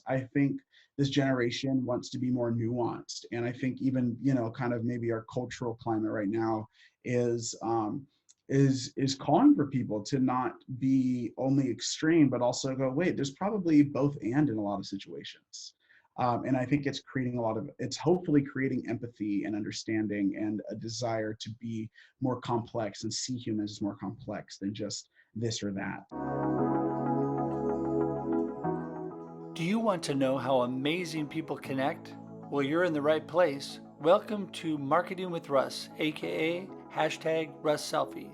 I think this generation wants to be more nuanced. And I think even, kind of maybe our cultural climate right now is, is calling for people to not be only extreme, but also go, wait, there's probably both and in a lot of situations. And I think it's hopefully creating empathy and understanding and a desire to be more complex and see humans as more complex than just this or that. Do you want to know how amazing people connect? Well, you're in the right place. Welcome to Marketing with Russ, aka #RussSelfie.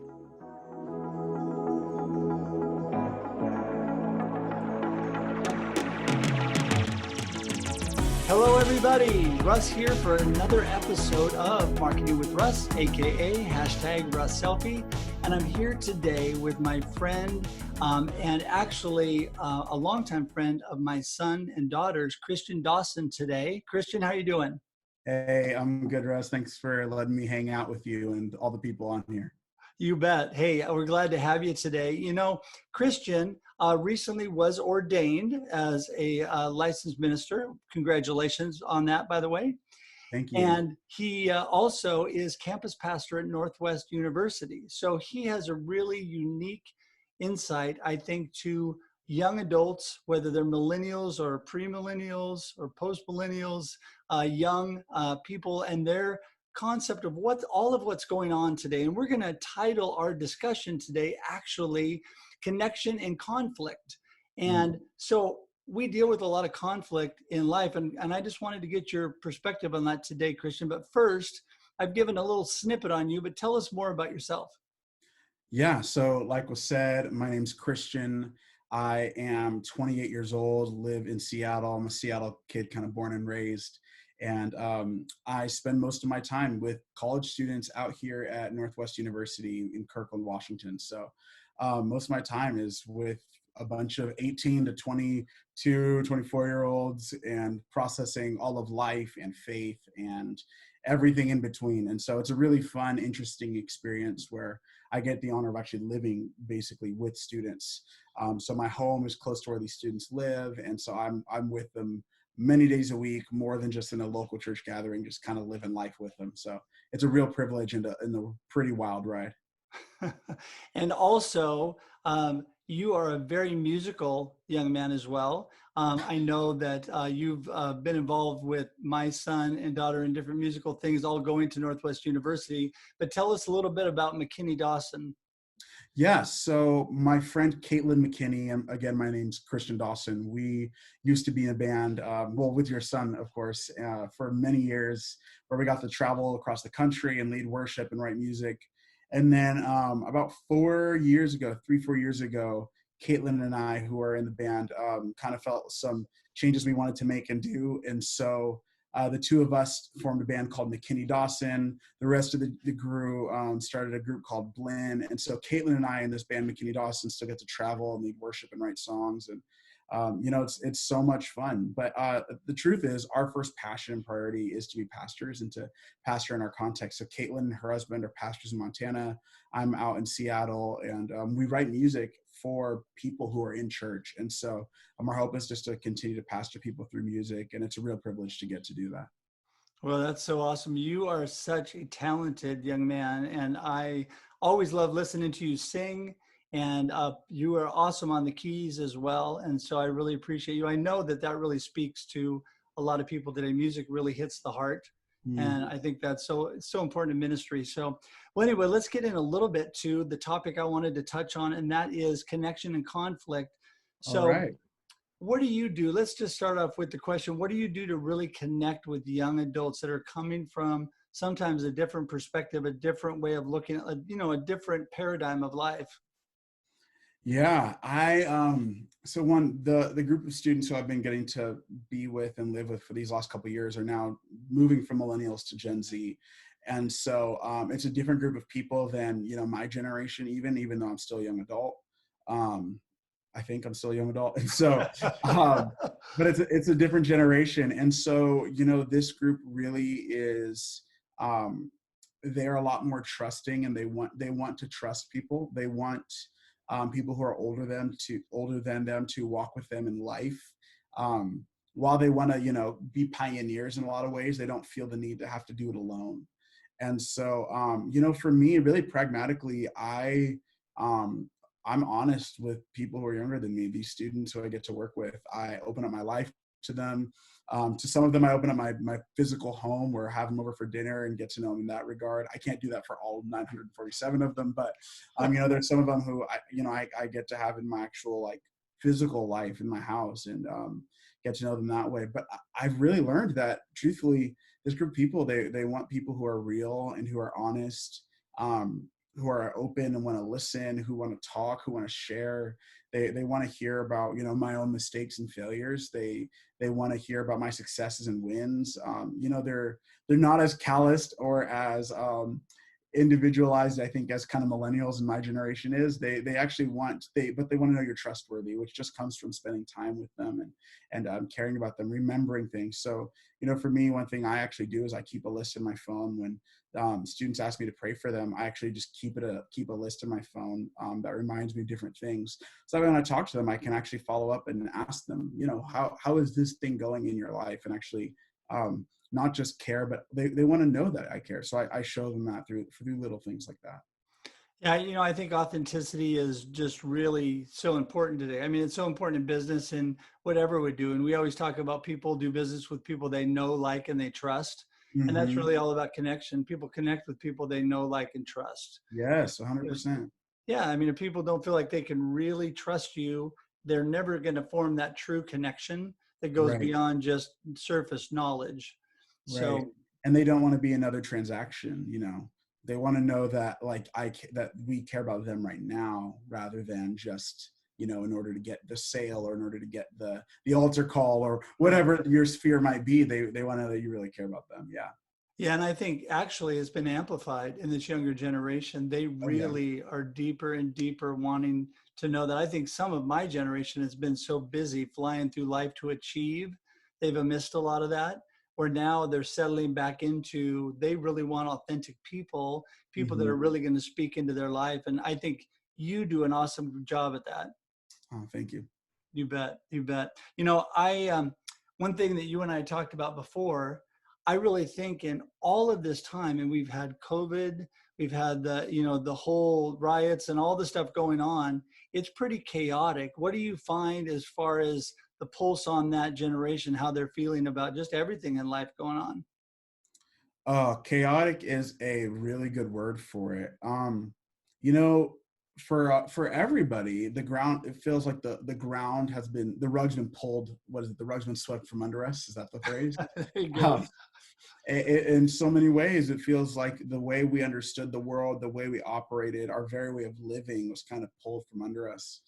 Hello, everybody. Russ here for another episode of Marketing with Russ, aka #RussSelfie. And I'm here today with my friend and actually a longtime friend of my son and daughter's, Christian Dawson today. Christian, how are you doing? Hey, I'm good, Russ. Thanks for letting me hang out with you and all the people on here. You bet. Hey, we're glad to have you today. You know, Christian recently was ordained as a licensed minister. Congratulations on that, by the way. Thank you. And he also is campus pastor at Northwest University. So he has a really unique insight, I think, to young adults, whether they're millennials or pre-millennials or post-millennials, young people, and their concept of all of what's going on today. And we're going to title our discussion today actually Connection and Conflict. And so we deal with a lot of conflict in life, and I just wanted to get your perspective on that today, Christian. But first, I've given a little snippet on you, but tell us more about yourself. Yeah, so like was said, my name's Christian. I am 28 years old, live in Seattle. I'm a Seattle kid, kind of born and raised. And I spend most of my time with college students out here at Northwest University in Kirkland, Washington. So most of my time is with a bunch of 18 to 22, 24-year-olds and processing all of life and faith and everything in between. And so it's a really fun, interesting experience where I get the honor of actually living basically with students. So my home is close to where these students live. And so I'm with them many days a week, more than just in a local church gathering, just kind of living life with them. So it's a real privilege and a pretty wild ride. And also, you are a very musical young man as well. I know that you've been involved with my son and daughter in different musical things, all going to Northwest University. But tell us a little bit about McKinney Dawson. Yeah, so my friend Caitlin McKinney, and again, my name's Christian Dawson. We used to be in a band, well, with your son, of course, for many years, where we got to travel across the country and lead worship and write music. And then about 4 years ago, 4 years ago, Caitlin and I, who are in the band, kind of felt some changes we wanted to make and do. And so the two of us formed a band called McKinney Dawson. The rest of the crew started a group called Blinn. And so Caitlin and I in this band, McKinney Dawson, still get to travel and lead worship and write songs. And it's so much fun. But the truth is, our first passion and priority is to be pastors and to pastor in our context. So Caitlin and her husband are pastors in Montana. I'm out in Seattle, and we write music for people who are in church. And so our hope is just to continue to pastor people through music, and it's a real privilege to get to do that. Well, that's so awesome. You are such a talented young man, and I always love listening to you sing. And you are awesome on the keys as well. And so I really appreciate you. I know that really speaks to a lot of people today. Music really hits the heart. And I think that's it's so important in ministry. So, well, anyway, let's get in a little bit to the topic I wanted to touch on, and that is connection and conflict. So, All right. what do you do? Let's just start off with the question, what do you do to really connect with young adults that are coming from sometimes a different perspective, a different way of looking at, a different paradigm of life? Yeah, so the group of students who I've been getting to be with and live with for these last couple of years are now moving from millennials to Gen Z. And so it's a different group of people than, my generation, even though I'm still a young adult. I think I'm still a young adult. And so, but it's a different generation. And so, this group really is, they're a lot more trusting, and they want to trust people. They want people who are older than them to walk with them in life. while they want to, be pioneers in a lot of ways, they don't feel the need to have to do it alone. And so, for me, really pragmatically, um, I'm honest with people who are younger than me. These students who I get to work with, I open up my life to them. To some of them, I open up my physical home, where I have them over for dinner and get to know them in that regard. I can't do that for all 947 of them, but there's some of them who I get to have in my actual like physical life in my house, and get to know them that way. But I've really learned that, truthfully, this group of people, they want people who are real and who are honest, who are open and want to listen, who want to talk, who want to share. They want to hear about my own mistakes and failures. They want to hear about my successes and wins. They're not as calloused or as individualized, I think, as kind of millennials in my generation is. They actually but they want to know you're trustworthy, which just comes from spending time with them and caring about them, remembering things. So for me, one thing I actually do is I keep a list in my phone. When students ask me to pray for them, I actually just keep a list in my phone that reminds me of different things. So when I talk to them, I can actually follow up and ask them, how is this thing going in your life, and actually not just care, but they want to know that I care. So I show them that through little things like that. Yeah, I think authenticity is just really so important today. I mean, it's so important in business and whatever we do. And we always talk about people do business with people they know, like, and they trust. And that's Mm-hmm. really all about connection. People connect with people they know, like, and trust. Yes, 100%. Yeah, I mean, if people don't feel like they can really trust you, they're never going to form that true connection that goes Right. beyond just surface knowledge. Right. So, And they don't want to be another transaction. They want to know that that we care about them right now, rather than just, in order to get the sale, or in order to get the altar call, or right. whatever your sphere might be. They want to know that you really care about them. Yeah. Yeah, and I think actually it's been amplified in this younger generation. They Oh yeah. really are deeper and deeper wanting to know that. I think some of my generation has been so busy flying through life to achieve, they've missed a lot of that. Where now they're settling back into, they really want authentic people, people that Mm-hmm. are really going to speak into their life. And I think you do an awesome job at that. Oh, thank you. You bet. You bet. One thing that you and I talked about before, I really think in all of this time, and we've had COVID, we've had the whole riots and all the stuff going on, it's pretty chaotic. What do you find as far as the pulse on that generation, how they're feeling about just everything in life going on? Chaotic is a really good word for it. You know, for everybody, the ground, it feels like the ground has been, the rug's been pulled. What is it? The rug's been swept from under us. Is that the phrase? There you go. Um, in so many ways, it feels like the way we understood the world, the way we operated, our very way of living was kind of pulled from under us.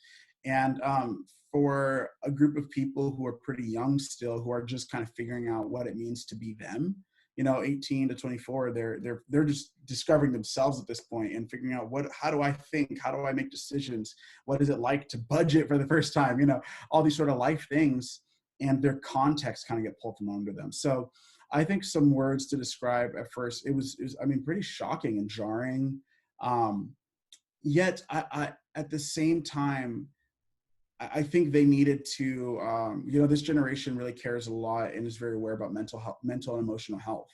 And for a group of people who are pretty young still, who are just kind of figuring out what it means to be them, 18 to 24, they're just discovering themselves at this point and figuring out how do I think, how do I make decisions, what is it like to budget for the first time, all these sort of life things, and their context kind of get pulled from under them. So I think some words to describe at first, it was I mean, pretty shocking and jarring. Yet I at the same time, I think they needed to, this generation really cares a lot and is very aware about mental and emotional health.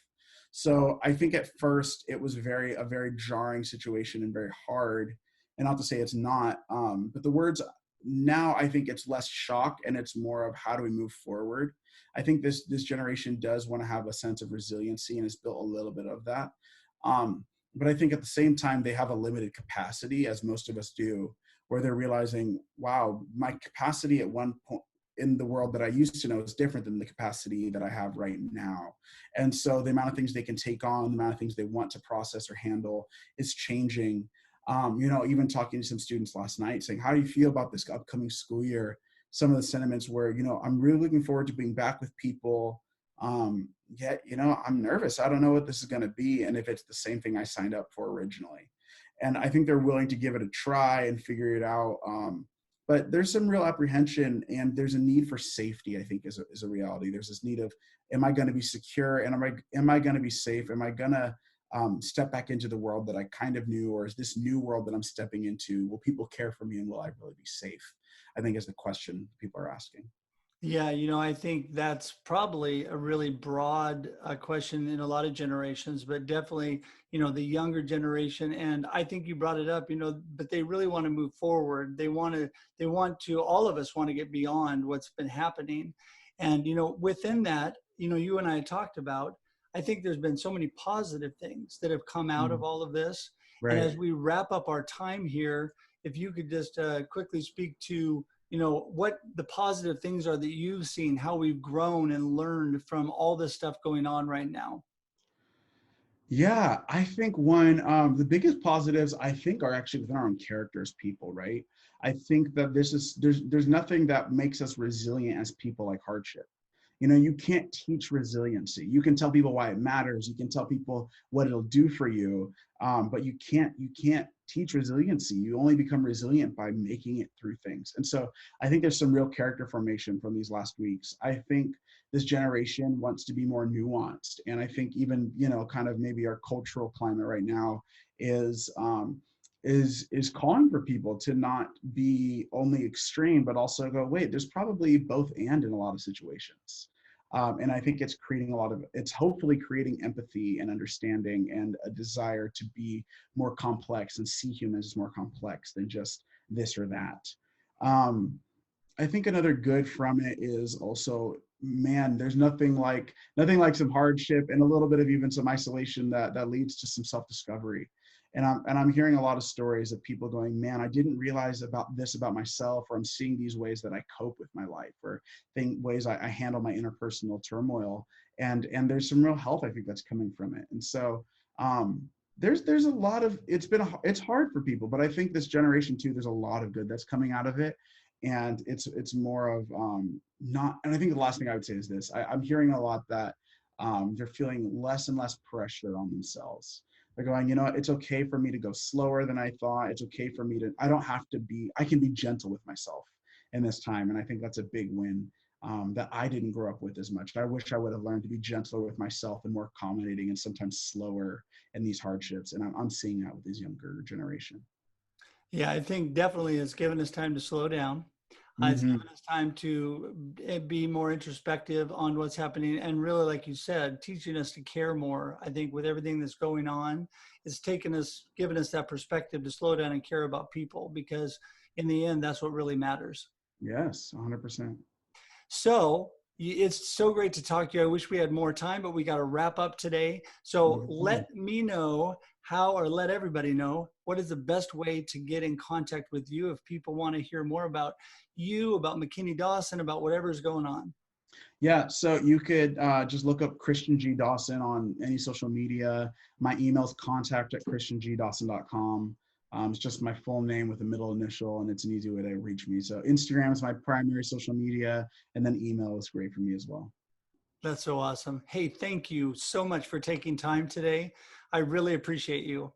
So I think at first it was a very jarring situation and very hard. And not to say it's not, but the words now, I think it's less shock and it's more of how do we move forward. I think this generation does want to have a sense of resiliency and has built a little bit of that. But I think at the same time, they have a limited capacity, as most of us do, where they're realizing, wow, my capacity at one point in the world that I used to know is different than the capacity that I have right now. And so the amount of things they can take on, the amount of things they want to process or handle is changing. Even talking to some students last night saying, how do you feel about this upcoming school year? Some of the sentiments were, I'm really looking forward to being back with people. Yet, I'm nervous. I don't know what this is going to be. And if it's the same thing I signed up for originally. And I think they're willing to give it a try and figure it out. But there's some real apprehension, and there's a need for safety, I think, is a reality. There's this need of, am I going to be secure? And am I going to be safe? Am I going to step back into the world that I kind of knew? Or is this new world that I'm stepping into, will people care for me and will I really be safe? I think is the question people are asking. Yeah, I think that's probably a really broad question in a lot of generations, but definitely, the younger generation. And I think you brought it up, but they really want to move forward. They want to, all of us want to get beyond what's been happening. And, within that, you and I talked about, I think there's been so many positive things that have come out of Mm, all of this. And right. as we wrap up our time here, if you could just quickly speak to, what the positive things are that you've seen, how we've grown and learned from all this stuff going on right now. Yeah, I think the biggest positives I think are actually within our own character as people, right? I think that there's nothing that makes us resilient as people like hardship. You can't teach resiliency. You can tell people why it matters. You can tell people what it'll do for you, but you can't teach resiliency. You only become resilient by making it through things. And so I think there's some real character formation from these last weeks. I think this generation wants to be more nuanced, and I think even kind of maybe our cultural climate right now is is calling for people to not be only extreme, but also go, wait, there's probably both and in a lot of situations. And I think it's hopefully creating empathy and understanding and a desire to be more complex and see humans as more complex than just this or that. Um, I think another good from it is also, man, there's nothing like some hardship and a little bit of even some isolation that leads to some self-discovery. And I'm hearing a lot of stories of people going, man, I didn't realize about this about myself, or I'm seeing these ways that I cope with my life, or ways I handle my interpersonal turmoil. And there's some real health I think that's coming from it. And so there's a lot of it's hard for people, but I think this generation too, there's a lot of good that's coming out of it. And it's more of not. And I think the last thing I would say is this: I'm hearing a lot that they're feeling less and less pressure on themselves. They're going, it's okay for me to go slower than I thought. It's okay for me to. I can be gentle with myself in this time. And I think that's a big win that I didn't grow up with as much. I wish I would have learned to be gentler with myself and more accommodating and sometimes slower in these hardships. And I'm seeing that with this younger generation. Yeah, I think definitely it's given us time to slow down. It's Hmm. given us time to be more introspective on what's happening. And really, like you said, teaching us to care more. I think with everything that's going on, it's given us that perspective to slow down and care about people, because in the end, that's what really matters. Yes, 100%. So it's so great to talk to you. I wish we had more time, but we got to wrap up today. So No problem. let me know or let everybody know, what is the best way to get in contact with you if people want to hear more about you, about McKinney Dawson, about whatever's going on. Yeah, so you could just look up Christian G. Dawson on any social media. My email is contact@christiangdawson.com. It's just my full name with a middle initial, and it's an easy way to reach me. So Instagram is my primary social media, and then email is great for me as well. That's so awesome. Hey, thank you so much for taking time today. I really appreciate you.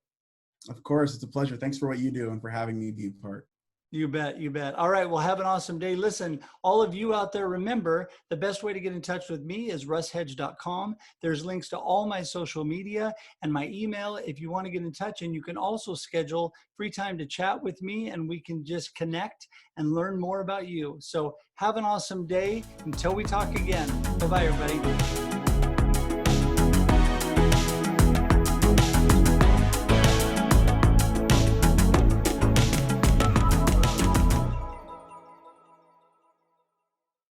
Of course, it's a pleasure. Thanks for what you do and for having me be a part. You bet. You bet. All right. Well, have an awesome day. Listen, all of you out there, remember the best way to get in touch with me is russhedge.com. There's links to all my social media and my email if you want to get in touch. And you can also schedule free time to chat with me, and we can just connect and learn more about you. So have an awesome day until we talk again. Bye-bye, everybody.